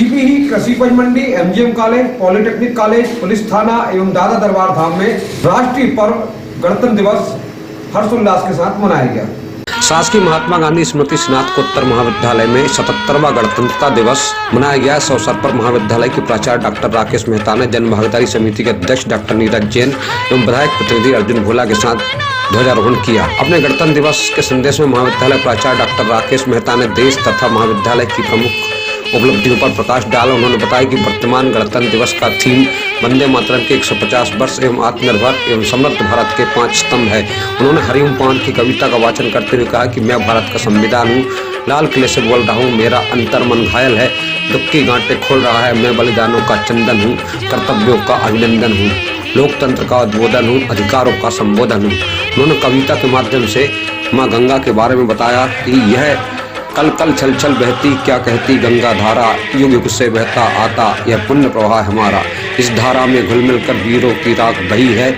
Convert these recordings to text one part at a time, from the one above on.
CP कृषि उपज मंडी, MGM college, polytechnic college, police थाना एवं दादा दरबार धाम में राष्ट्रीय पर्व गणतंत्र दिवस हर्षोल्लास के साथ मनाया गया। शासकीय महात्मा गांधी स्मृति स्नातकोत्तर महाविद्यालय में 77वां गणतंत्रता दिवस मनाया गया। इस अवसर पर महाविद्यालय के प्राचार्य डॉक्टर राकेश मेहता ने जन भागीदारी समिति के अध्यक्ष डॉक्टर नीरज जैन एवं विधायक प्रतिनिधि अर्जुन भोला के साथ ध्वजारोहण किया। अपने गणतंत्र दिवस के संदेश में महाविद्यालय प्राचार्य डॉक्टर राकेश मेहता ने देश तथा महाविद्यालय की प्रमुख उपलब्धियों पर प्रकाश डाला। उन्होंने बताया कि वर्तमान गणतंत्र दिवस का थीम वंदे मातरम के 150 वर्ष एवं आत्मनिर्भर एवं समृद्ध भारत के 5 स्तंभ है। उन्होंने हरिओम पान की कविता का वाचन करते हुए कहा कि मैं भारत का संविधान हूँ, लाल किले से बोल रहा हूँ, मेरा अंतर मन घायल है, दुख की गांठें खोल रहा है, मैं बलिदानों का चंदन हूँ, कर्तव्यों का अभिनंदन हूँ, लोकतंत्र का उद्बोधन हूँ, अधिकारों का संबोधन हूँ। उन्होंने कविता के माध्यम से माँ गंगा के बारे में बताया कि यह कल कल छल छल बहती क्या कहती गंगा धारा, युग युग से बहता आता यह पुण्य प्रवाह हमारा। इस धारा में घुल मिल कर वीरों की राख बही है,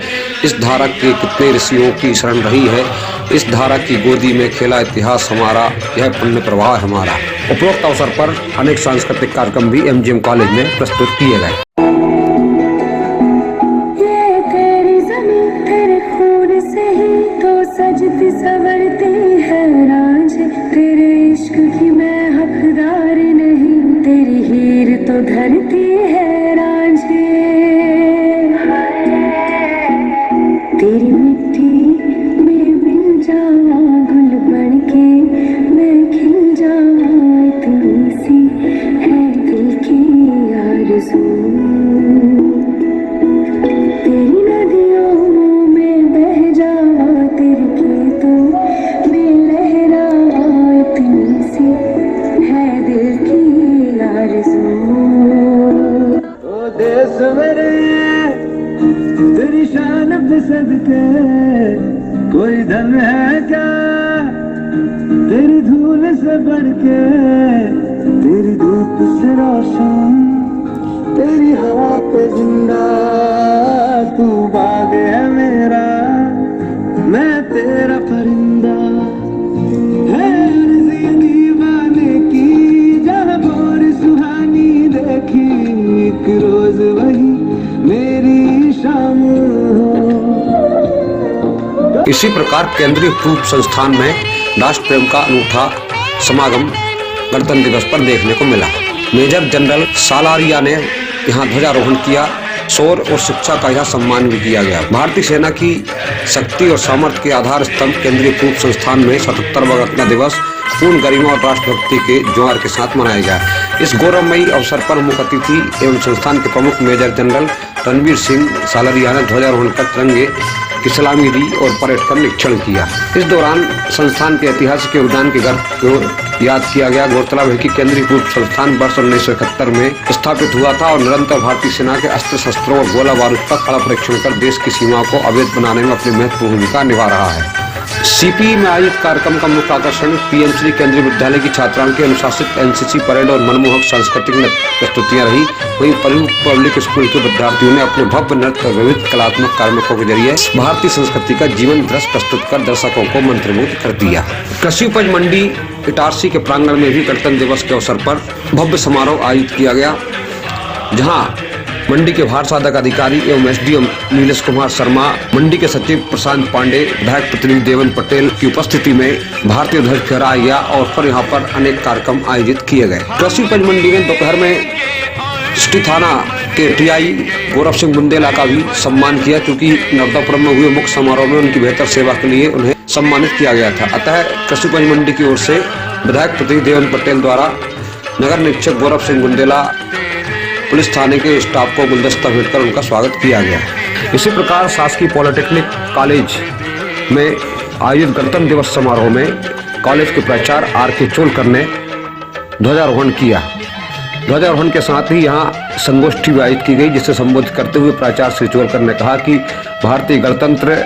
इस धारा के कितने ऋषियों की शरण रही है, इस धारा की गोदी में खेला इतिहास हमारा, यह पुण्य प्रवाह हमारा। उपरोक्त अवसर पर अनेक सांस्कृतिक कार्यक्रम भी एमजीएम कॉलेज में प्रस्तुत किए गए। सजती सवरती है राज, तेरे इश्क की मैं हकदार नहीं, तेरी हीर तो धरती है रांझे। तेरी मिट्टी में मिल जावा गुल बन के मैं खिल जावा, इतनी सी है दिल की आरज़ू। तेरी नदियों में बह जावा, तेरी खेतों में लहरावा, इतनी सी है दिल की आरज़ू। ओ देश मेरे तेरी शान पे सदके कोई धन है क्या, तेरी धूल से बढ़ के, तेरी धूप से रोशन, तेरी हवा पे जिंदा, तू बाग है मेरा, मैं तेरा परिंदा। है अर्ज़ी दीवाने की जहाँ भोर सुहानी देखी, एक रोज वही मेरी शाम हो। इसी प्रकार केंद्रीय पूर्व संस्थान में राष्ट्र प्रेम का अनूठा समागम गणतंत्र दिवस पर देखने को मिला। मेजर जनरल सालारिया ने यहाँ ध्वजारोहण किया। शौर्य और शिक्षा का यह सम्मान भी किया गया। भारतीय सेना की शक्ति और सामर्थ्य के आधार स्तंभ केंद्रीय पूर्व संस्थान में 77वां गणतंत्र दिवस पूर्ण गरिमा और राष्ट्रभक्ति के ज्वार के साथ मनाया गया। इस गौरवमयी अवसर पर मुख्य अतिथि एवं संस्थान के प्रमुख मेजर जनरल रणवीर सिंह सालरिया ने ध्वजारोहण कर तिरंगे की सलामी दी और परेड का निरीक्षण किया। इस दौरान संस्थान के ऐतिहासिक योगदान के गर्व को याद किया गया। गौरतलब है कि केंद्रीय पूर्व संस्थान वर्ष 1971 में स्थापित हुआ था और निरंतर भारतीय सेना के अस्त्र शस्त्रों और गोला बारूद का कड़ा परीक्षण कर देश की सीमाओं को अवैध बनाने में अपनी महत्वपूर्ण भूमिका निभा रहा है। सीपी में आयोजित कार्यक्रम का मुख्य आकर्षण पीएमसी केंद्रीय विद्यालय की छात्राओं के अनुशासित एनसीसी परेड और मनमोहक सांस्कृतिक प्रस्तुतियां रही। वहीं पब्लिक स्कूल के विद्यार्थियों ने अपने भव्य नृत्य और विविध कलात्मक कार्यों के जरिए भारतीय संस्कृति का जीवन दृश्य प्रस्तुत कर दर्शकों को मंत्रमुग्ध कर दिया। कृषि उपज मंडी इटारसी के प्रांगण में भी गणतंत्र दिवस के अवसर पर भव्य समारोह आयोजित किया गया, जहाँ मंडी के भार साधक अधिकारी एवं एसडीएम नीलेश कुमार शर्मा, मंडी के सचिव प्रशांत पांडे, विधायक प्रतिनिधि देवन पटेल की उपस्थिति में भारतीय ध्वज फहराया गया और फिर यहाँ पर अनेक कार्यक्रम आयोजित किए गए। कृषि उपज मंडी में दोपहर में सिटी थाना के टीआई गौरव सिंह बुंदेला का भी सम्मान किया, क्योंकि नवदापुरम में हुए मुख्य समारोह में उनकी बेहतर सेवा के लिए उन्हें सम्मानित किया गया था। अतः कृषि उपज मंडी की ओर से विधायक प्रतिनिधि देवन पटेल द्वारा नगर निरीक्षक गौरव सिंह बुंदेला, पुलिस थाने के स्टाफ को गुलदस्ता भेंटकर उनका स्वागत किया गया। इसी प्रकार शासकीय पॉलिटेक्निक कॉलेज में आयोजित गणतंत्र दिवस समारोह में कॉलेज के प्राचार्य आर.के. चोलकर ने ध्वजारोहण किया। ध्वजारोहण के साथ ही यहाँ संगोष्ठी भी आयोजित की गई, जिसे संबोधित करते हुए प्राचार्य श्री चोलकर ने कहा कि भारतीय गणतंत्र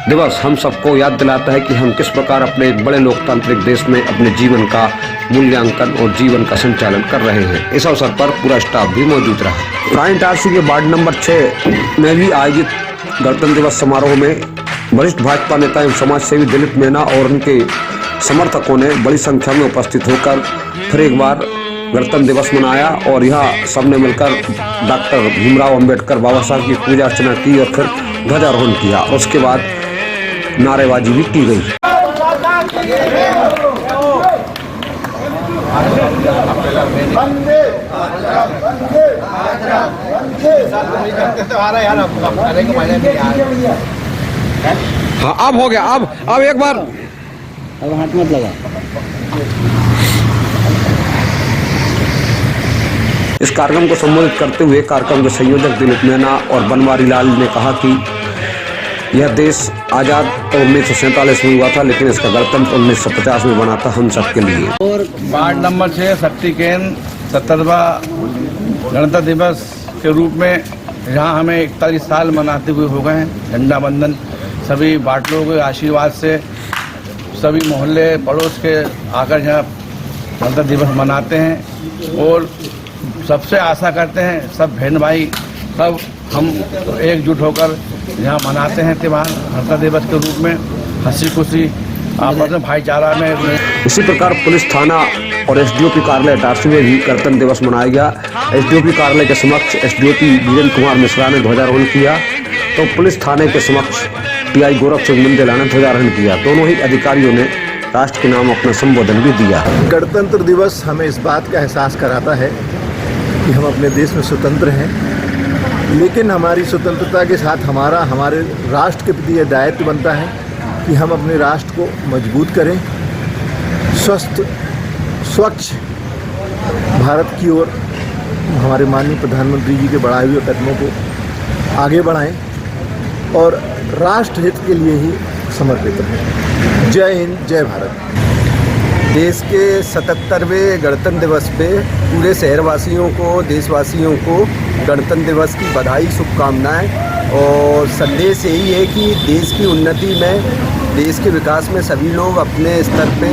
दिवस हम सबको याद दिलाता है कि हम किस प्रकार अपने एक बड़े लोकतांत्रिक देश में अपने जीवन का मूल्यांकन और जीवन का संचालन कर रहे हैं। इस अवसर पर पूरा स्टाफ भी मौजूद रहा। प्रांत इटारसी के वार्ड नंबर 6 में भी आयोजित गणतंत्र दिवस समारोह में वरिष्ठ भाजपा नेता एवं समाज सेवी दिलीप मेहना और उनके समर्थकों ने बड़ी संख्या में उपस्थित होकर फिर एक बार गणतंत्र दिवस मनाया और यहाँ सबने मिलकर डॉक्टर भीमराव अंबेडकर बाबा साहब की पूजा अर्चना की और फिर ध्वजारोहण किया। उसके बाद नारेबाजी भी की गई। हाँ अब हो गया, अब एक बार अब हाथ मत लगा। इस कार्यक्रम को संबोधित करते हुए कार्यक्रम के संयोजक दिलीप मैना और बनवारी लाल ने कहा कि यह देश आजाद तो 1947 में हुआ था, लेकिन इसका गणतंत्र 1950 में बना था हम सबके लिए। और वार्ड नंबर 6 शक्ति केंद्र 70वां गणतंत्र दिवस के रूप में यहाँ हमें 41 साल मनाते हुए हो गए हैं। झंडा वंदन सभी वार्ड लोगों के आशीर्वाद से सभी मोहल्ले पड़ोस के आकर यहाँ गणतंत्र दिवस मनाते हैं और सबसे आशा करते हैं सब बहन भाई सब हम एकजुट होकर यहाँ मनाते हैं त्यौहार गणतंत्र दिवस के रूप में हंसी खुशी आपस में भाईचारा में। इसी प्रकार पुलिस थाना और एसडीओपी कार्यालय इटारसी में भी गणतंत्र दिवस मनाया गया। एसडीओपी कार्यालय के समक्ष एसडीओपी वीरेंद्र कुमार मिश्रा ने ध्वजारोहण किया तो पुलिस थाने के समक्ष टीआई गोरख सिंह मंडेला ने ध्वजारोहण किया। दोनों ही अधिकारियों ने राष्ट्र के नाम अपना संबोधन भी दिया। गणतंत्र दिवस हमें इस बात का एहसास कराता है कि हम अपने देश में स्वतंत्र हैं, लेकिन हमारी स्वतंत्रता के साथ हमारे राष्ट्र के प्रति यह दायित्व बनता है कि हम अपने राष्ट्र को मजबूत करें, स्वस्थ स्वच्छ भारत की ओर हमारे माननीय प्रधानमंत्री जी के बढ़ाए हुए कदमों को आगे बढ़ाएं और राष्ट्र हित के लिए ही समर्पित रहें। जय हिंद, जय भारत। देश के 77वें गणतंत्र दिवस पे पूरे शहरवासियों को, देशवासियों को गणतंत्र दिवस की बधाई, शुभकामनाएं। और संदेश यही है कि देश की उन्नति में, देश के विकास में सभी लोग अपने स्तर पे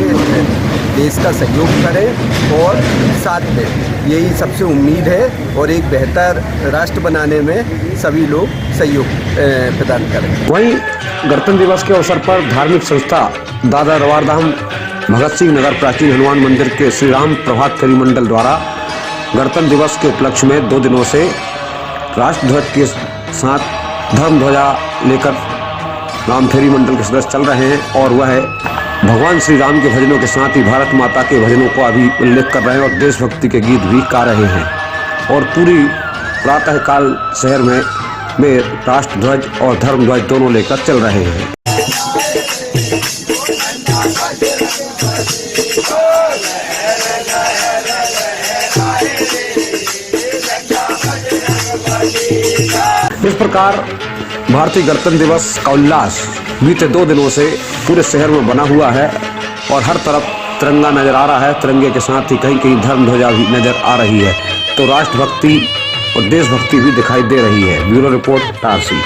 देश का सहयोग करें और साथ में यही सबसे उम्मीद है और एक बेहतर राष्ट्र बनाने में सभी लोग सहयोग प्रदान करें। वहीं गणतंत्र दिवस के अवसर पर धार्मिक संस्था दादा रवारधाम भगत सिंह नगर प्राचीन हनुमान मंदिर के श्री राम प्रभात फेरी मंडल द्वारा गणतंत्र दिवस के उपलक्ष्य में 2 दिनों से राष्ट्रध्वज के साथ धर्म ध्वजा लेकर राम फेरी मंडल के सदस्य चल रहे हैं और वह भगवान श्री राम के भजनों के साथ ही भारत माता के भजनों को अभी उल्लेख कर रहे हैं और देशभक्ति के गीत भी गा रहे हैं और पूरी प्रातःकाल शहर में राष्ट्रध्वज और धर्म ध्वज दोनों लेकर चल रहे हैं। इस प्रकार भारतीय गणतंत्र दिवस का उल्लास बीते 2 दिनों से पूरे शहर में बना हुआ है और हर तरफ तिरंगा नजर आ रहा है। तिरंगे के साथ ही कहीं कहीं धर्म ध्वजा भी नजर आ रही है तो राष्ट्रभक्ति और देशभक्ति भी दिखाई दे रही है। Bureau report Itarsi.